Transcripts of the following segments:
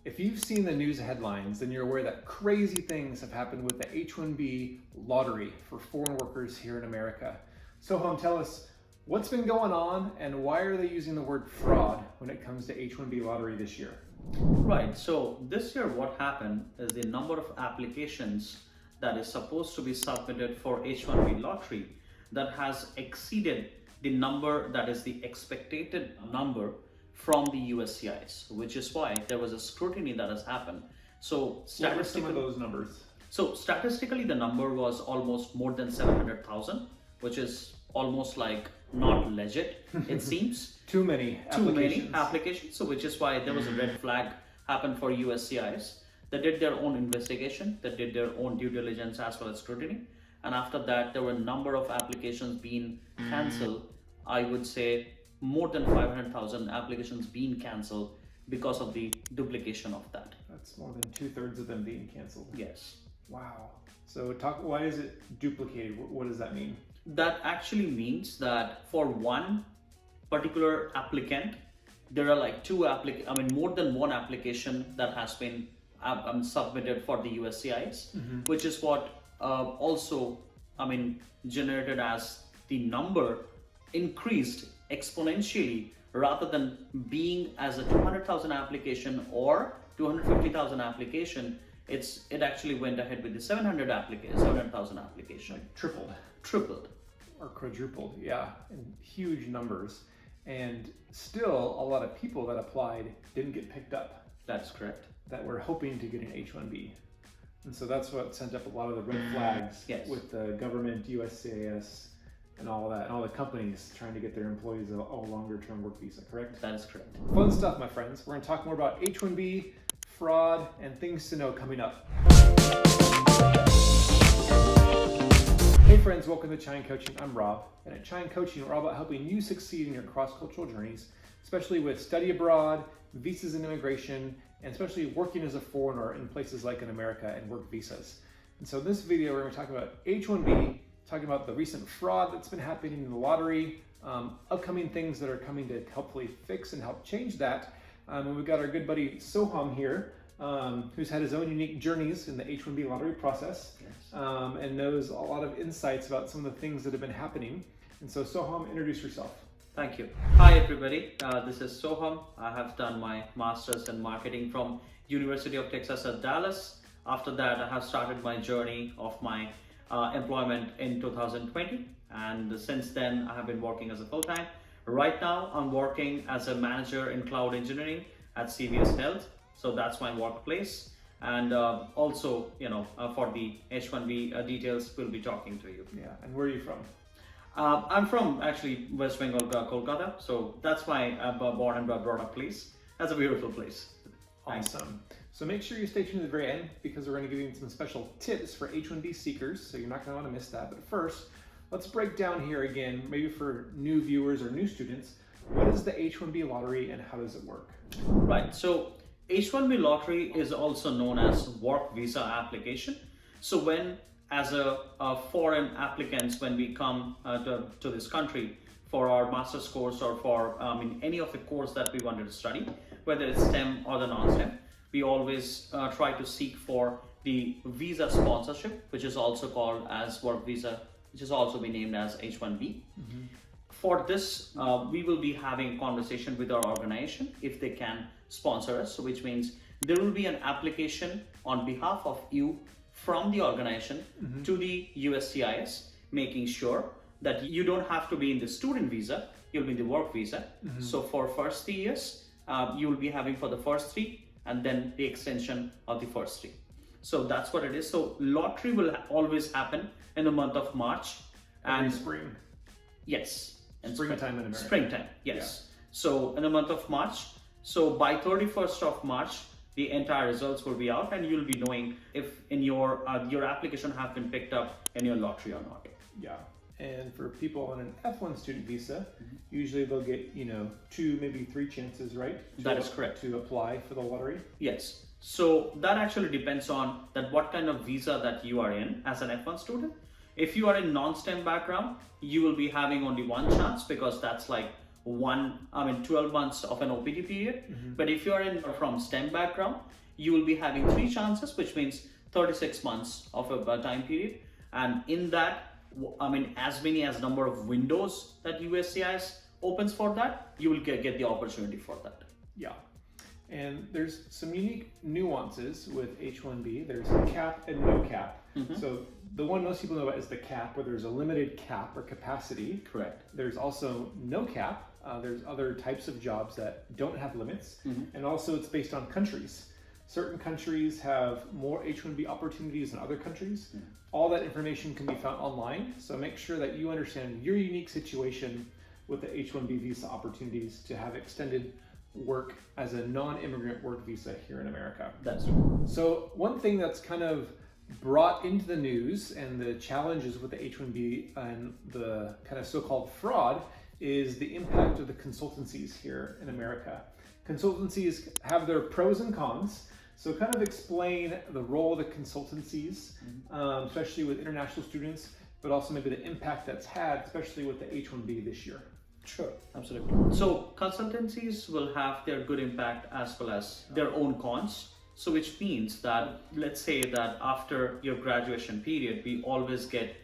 If you've seen the news headlines, then you're aware that crazy things have happened with the H-1B lottery for foreign workers here in America. Soham, tell us what's been going on and why are they using the word fraud when it comes to H-1B lottery this year? Right, so this year what happened is the number of applications that is supposed to be submitted for H-1B lottery that has exceeded the number that is the expected number from the USCIS, which is why there was a scrutiny that has happened. So What were some of those numbers? So statistically, the number was almost more than 700,000, which is almost like not legit, it seems. Too many applications. So which is why there was a red flag happened for USCIS. They did their own investigation, they did their own due diligence as well as scrutiny. And after that, there were a number of applications being cancelled. I would say more than 500,000 applications being cancelled because of the duplication of that. That's more than 2/3 of them being canceled. Yes. Wow. So why is it duplicated? What does that mean? That actually means that for one particular applicant, there are like more than one application that has been submitted for the USCIS, which is what also generated as the number increased exponentially rather than being as a 200,000 application or 250,000 application. It actually went ahead with the 700,000 application. Like tripled or quadrupled, yeah, in huge numbers. And still a lot of people that applied didn't get picked up. That's correct. That were hoping to get an H-1B. And so that's what sent up a lot of the red flags with the government, USCIS, and all that, and all the companies trying to get their employees a longer-term work visa, correct? That is correct. Fun stuff, my friends. We're going to talk more about H-1B, fraud, and things to know coming up. Hey friends, welcome to Chine Coaching. I'm Rob, and at Chine Coaching, we're all about helping you succeed in your cross-cultural journeys, especially with study abroad, visas and immigration, and especially working as a foreigner in places like in America and work visas. And so in this video, we're going to talk about H-1B, talking about the recent fraud that's been happening in the lottery, upcoming things that are coming to hopefully fix and help change that. And we've got our good buddy Soham here, who's had his own unique journeys in the H-1B lottery process, and knows a lot of insights about some of the things that have been happening. And so Soham, introduce yourself. Thank you. Hi everybody, this is Soham. I have done my master's in marketing from University of Texas at Dallas. After that, I have started my journey of my employment in 2020, and since then I have been working as a full-time. Right now I'm working as a manager in cloud engineering at CVS Health, so that's my workplace. And also, for the H-1B details, we'll be talking to you. Yeah, and where are you from? I'm from actually West Bengal, Kolkata, so that's my born and brought up place. That's a beautiful place. Awesome. So make sure you stay tuned to the very end because we're going to give you some special tips for H-1B seekers, so you're not going to want to miss that. But first, let's break down here again, maybe for new viewers or new students, what is the H-1B lottery and how does it work? Right, so H-1B lottery is also known as work visa application. So when as a foreign applicants, when we come to this country for our master's course or for any of the course that we wanted to study, whether it's STEM or the non-STEM, we always try to seek for the visa sponsorship, which is also called as work visa, which has also been named as H-1B. For this, we will be having a conversation with our organization if they can sponsor us, so which means there will be an application on behalf of you from the organization to the USCIS, making sure that you don't have to be in the student visa, you'll be in the work visa. So for first 3 years, you will be having for the first 3 and then the extension of the first 3. So that's what it is. So lottery will always happen in the month of March. And spring. Yes. And springtime in America. Springtime, yes. Yeah. So in the month of March. So by 31st of March, the entire results will be out and you'll be knowing if in your application have been picked up in your lottery or not. Yeah. And for people on an F1 student visa, usually they'll get, 2, maybe 3 chances, right? That is correct. To apply for the lottery? Yes. So that actually depends on that what kind of visa that you are in as an F1 student. If you are in non-STEM background, you will be having only 1 chance because that's like 12 months of an OPT period. But if you're from STEM background, you will be having 3 chances, which means 36 months of a time period. And in that, as many as number of windows that USCIS opens for that, you will get the opportunity for that. Yeah. And there's some unique nuances with H-1B. There's cap and no cap. So the one most people know about is the cap, where there's a limited cap or capacity. Correct. There's also no cap. There's other types of jobs that don't have limits. And also it's based on countries. Certain countries have more H-1B opportunities than other countries. All that information can be found online. So make sure that you understand your unique situation with the H-1B visa opportunities to have extended work as a non-immigrant work visa here in America. That's right. So one thing that's kind of brought into the news and the challenges with the H-1B and the kind of so-called fraud is the impact of the consultancies here in America. Consultancies have their pros and cons. So kind of explain the role of the consultancies, especially with international students, but also maybe the impact that's had, especially with the H-1B this year. Sure, absolutely. So consultancies will have their good impact as well as their own cons. So which means that, let's say that after your graduation period, we always get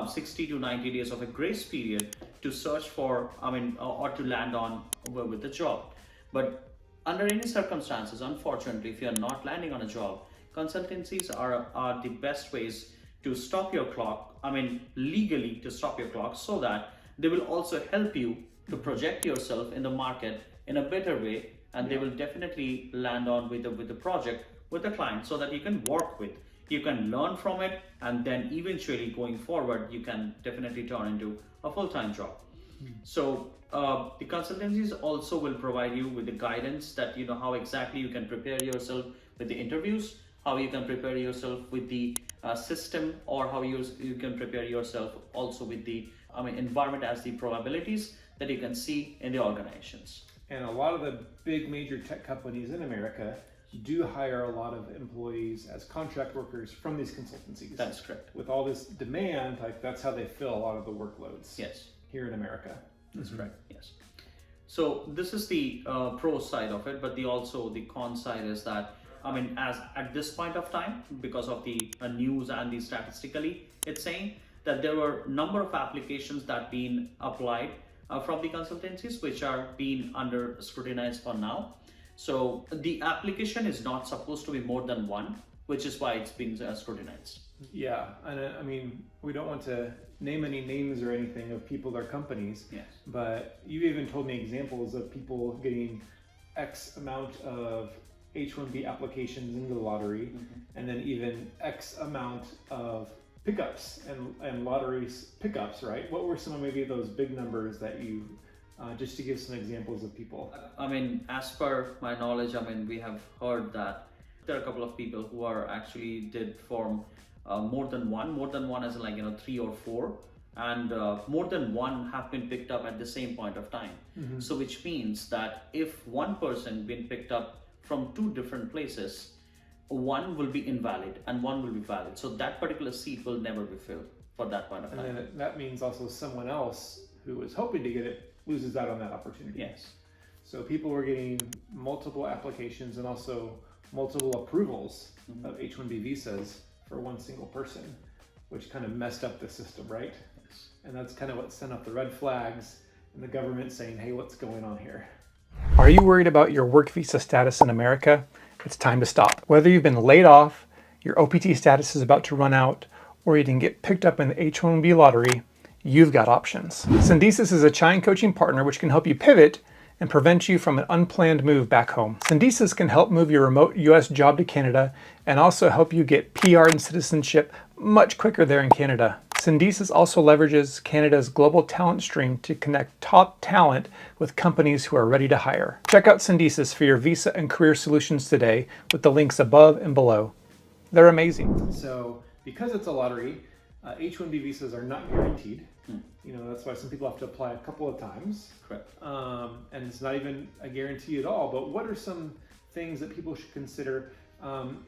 60 to 90 days of a grace period to search for, or to land on with a job. But under any circumstances, unfortunately, if you're not landing on a job, consultancies are the best ways to stop your clock, legally to stop your clock, so that they will also help you to project yourself in the market in a better way, and they will definitely land on with the project with the client, so that you can work with, you can learn from it, and then eventually going forward, you can definitely turn into a full-time job. So the consultancies also will provide you with the guidance that how exactly you can prepare yourself with the interviews, how you can prepare yourself with the system, or how you can prepare yourself also with the environment as the probabilities that you can see in the organizations. And a lot of the big major tech companies in America do hire a lot of employees as contract workers from these consultancies. That's correct. With all this demand, that's how they fill a lot of the workloads. Yes. Here in America. That's correct. Yes. So this is the pro side of it, but also the con side is that as at this point of time, because of the news and the statistically, it's saying that there were a number of applications that been applied from the consultancies, which are being under scrutinized for now. So the application is not supposed to be more than one, which is why it's being scrutinized. Yeah, and we don't want to name any names or anything of people or companies. Yes. But you even told me examples of people getting X amount of H-1B applications into the lottery, and then even X amount of pickups and lotteries pickups, right? What were some of maybe those big numbers that you, just to give some examples of people? As per my knowledge, we have heard that there are a couple of people who are actually did form more than one as in 3 or 4, and more than one have been picked up at the same point of time. So which means that if one person been picked up from 2 different places, one will be invalid and one will be valid. So that particular seat will never be filled for that point of time. And then that means also someone else who was hoping to get it loses out on that opportunity. Yes. So people were getting multiple applications and also multiple approvals of H-1B visas for one single person, which kind of messed up the system, right? Yes. And that's kind of what sent up the red flags and the government saying, hey, what's going on here? Are you worried about your work visa status in America? It's time to stop. Whether you've been laid off, your OPT status is about to run out, or you didn't get picked up in the H-1B lottery, you've got options. Syndesus is a Chine coaching partner which can help you pivot and prevent you from an unplanned move back home. Syndesus can help move your remote US job to Canada and also help you get PR and citizenship much quicker there in Canada. Syndesus also leverages Canada's global talent stream to connect top talent with companies who are ready to hire. Check out Syndesus for your visa and career solutions today with the links above and below. They're amazing. So because it's a lottery, H-1B visas are not guaranteed. That's why some people have to apply a couple of times. Correct. And it's not even a guarantee at all. But what are some things that people should consider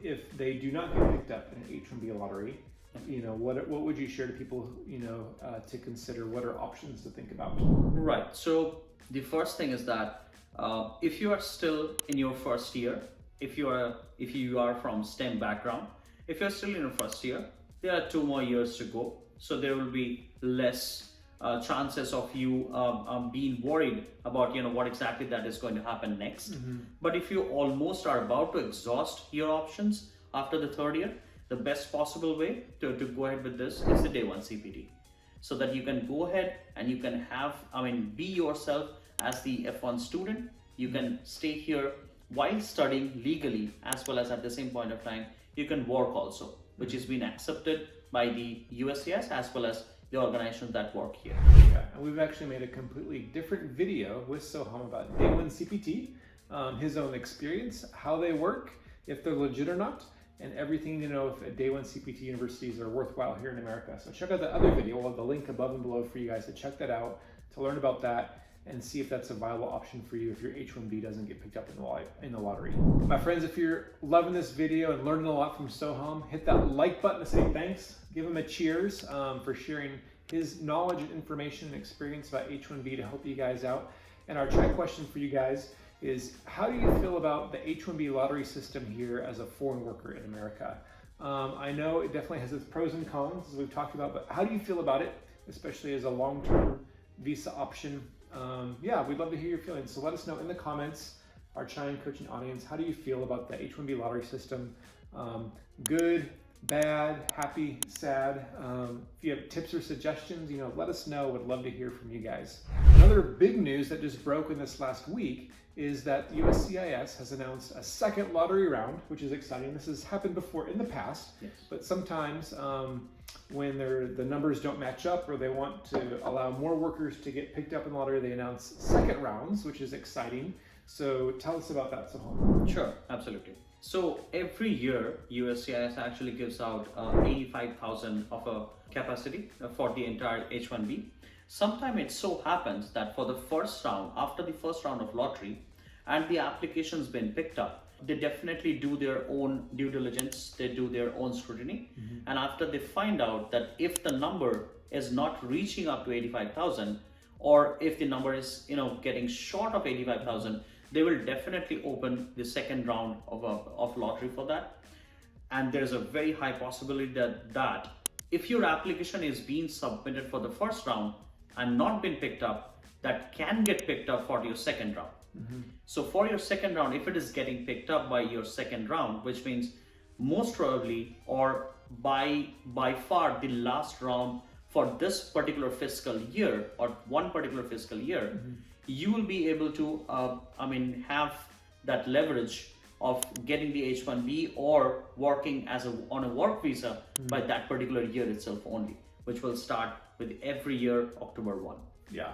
if they do not get picked up in an H-1B lottery? What would you share to people, to consider? What are options to think about? Right. So The first thing is that if you are still in your first year, if you are from STEM background, if you're still in your first year, there are 2 more years to go. So there will be less chances of you being worried about what exactly that is going to happen next. But if you almost are about to exhaust your options after the 3rd year, the best possible way to go ahead with this is the day 1 CPT, so that you can go ahead and you can have, be yourself as the F1 student. You can stay here while studying legally, as well as at the same point of time, you can work also, which has been accepted by the USCIS as well as the organizations that work here. Yeah, and we've actually made a completely different video with Soham about day 1 CPT, his own experience, how they work, if they're legit or not, and everything to know if day 1 CPT universities are worthwhile here in America. So check out the other video. We'll have the link above and below for you guys to check that out, to learn about that, and see if that's a viable option for you if your H-1B doesn't get picked up in the lottery. My friends, if you're loving this video and learning a lot from Soham, hit that like button to say thanks. Give him a cheers for sharing his knowledge and information and experience about H-1B to help you guys out. And our chat question for you guys is, how do you feel about the H-1B lottery system here as a foreign worker in America? I know it definitely has its pros and cons, as we've talked about, but how do you feel about it, especially as a long-term visa option? Yeah, we'd love to hear your feelings. So let us know in the comments, our China coaching audience, how do you feel about the H-1B lottery system? Good, bad, happy, sad. If you have tips or suggestions, let us know. Would love to hear from you guys. Another big news that just broke in this last week is that USCIS has announced a 2nd lottery round, which is exciting. This has happened before in the past, Yes. but sometimes when the numbers don't match up, or they want to allow more workers to get picked up in the lottery, they announce 2nd rounds, which is exciting. So tell us about that, Soham. Sure, absolutely. So every year, USCIS actually gives out 85,000 of a capacity for the entire H-1B. Sometime it so happens that for the first round, after the first round of lottery, and the application's been picked up, they definitely do their own due diligence, they do their own scrutiny. And after they find out that if the number is not reaching up to 85,000, or if the number is getting short of 85,000, they will definitely open the 2nd round of lottery for that. And there's a very high possibility that if your application is being submitted for the first round and not been picked up, that can get picked up for your 2nd round. So for your 2nd round, if it is getting picked up by your 2nd round, which means most probably or by far the last round for this particular fiscal year or one particular fiscal year, you will be able to have that leverage of getting the H-1B or working on a work visa by that particular year itself only, which will start with every year October 1. Yeah.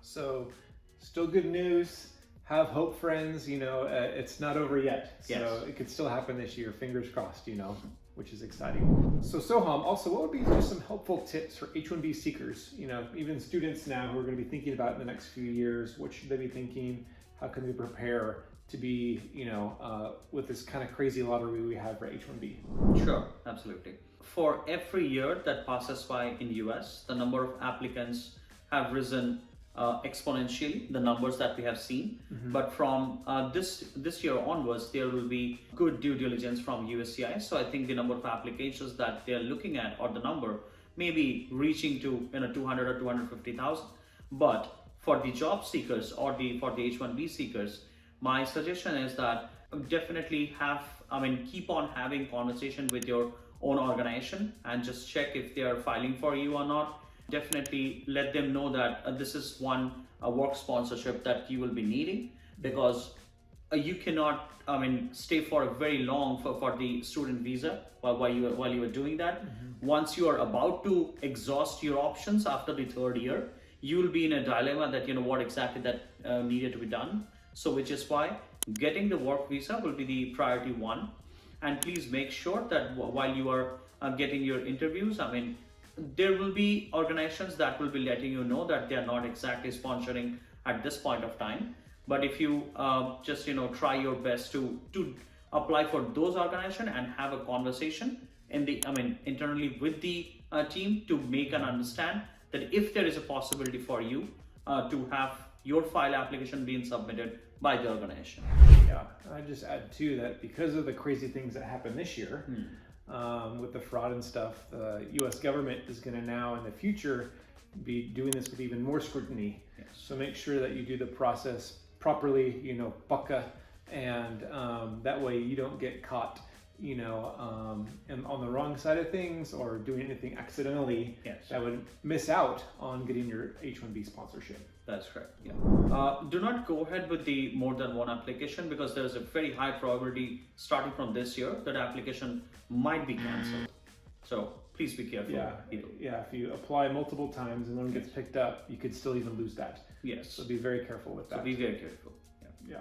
So still good news. Have hope, friends. It's not over yet. So Yes. it could still happen this year. Fingers crossed, which is exciting. So Soham, also, what would be just some helpful tips for H-1B seekers? Even students now who are going to be thinking about it in the next few years. What should they be thinking? How can they prepare to be, with this kind of crazy lottery we have for H-1B? Sure, absolutely. For every year that passes by in US, the number of applicants have risen exponentially, the numbers that we have seen. But from this year onwards, there will be good due diligence from USCIS. So I think the number of applications that they're looking at, or the number, may be reaching to 200 or 250,000. But for the job seekers or for the H-1B seekers, my suggestion is that definitely keep on having conversation with your own organization and just check if they are filing for you or not. Definitely let them know that this is one work sponsorship that you will be needing, because you cannot stay for a very long for the student visa while you are doing that. Once you are about to exhaust your options after the 3rd year, you will be in a dilemma that what exactly that needed to be done. So which is why getting the work visa will be the priority 1. And please make sure that while you are getting your interviews, there will be organizations that will be letting you know that they are not exactly sponsoring at this point of time. But if you just try your best to apply for those organizations and have a conversation internally with the team to make and understand that if there is a possibility for you to have your file application being submitted by the organization. Yeah, I just add too that because of the crazy things that happened this year with the fraud and stuff, the U.S. government is going to now in the future be doing this with even more scrutiny. Yes. So make sure that you do the process properly, bucka, and that way you don't get caught, and on the wrong side of things or doing anything accidentally that would miss out on getting your H-1B sponsorship. That's correct. Yeah. Do not go ahead with the more than one application because there's a very high probability starting from this year that application might be cancelled. So please be careful. Yeah. If you apply multiple times and one gets picked up, you could still even lose that. Yes. So be very careful with that. So be very careful. Yeah.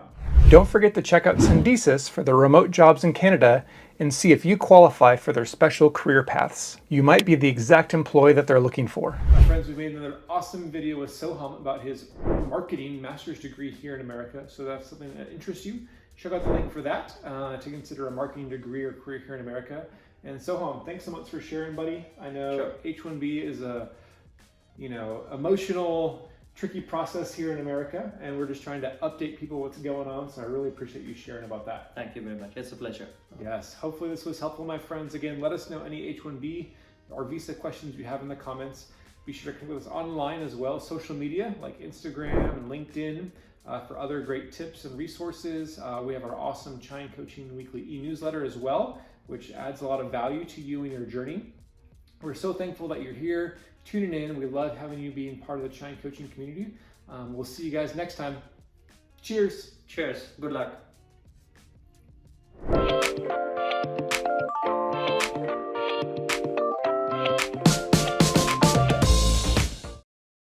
Don't forget to check out Syndesus for the remote jobs in Canada and see if you qualify for their special career paths. You might be the exact employee that they're looking for. My friends, we made another awesome video with Soham about his marketing master's degree here in America. So that's something that interests you. Check out the link for that to consider a marketing degree or career here in America. And Soham, thanks so much for sharing, buddy. I know H-1B is a, emotional, tricky process here in America, and we're just trying to update people what's going on. So I really appreciate you sharing about that. Thank you very much. It's a pleasure. Yes. Hopefully this was helpful, my friends. Again, let us know any H-1B or visa questions you have in the comments. Be sure to connect with us online as well, social media like Instagram and LinkedIn for other great tips and resources. We have our awesome Chine Coaching Weekly e-newsletter as well, which adds a lot of value to you in your journey. We're so thankful that you're here tuning in. We love having you being part of the Chine Coaching community. We'll see you guys next time. Cheers. Cheers. Good luck.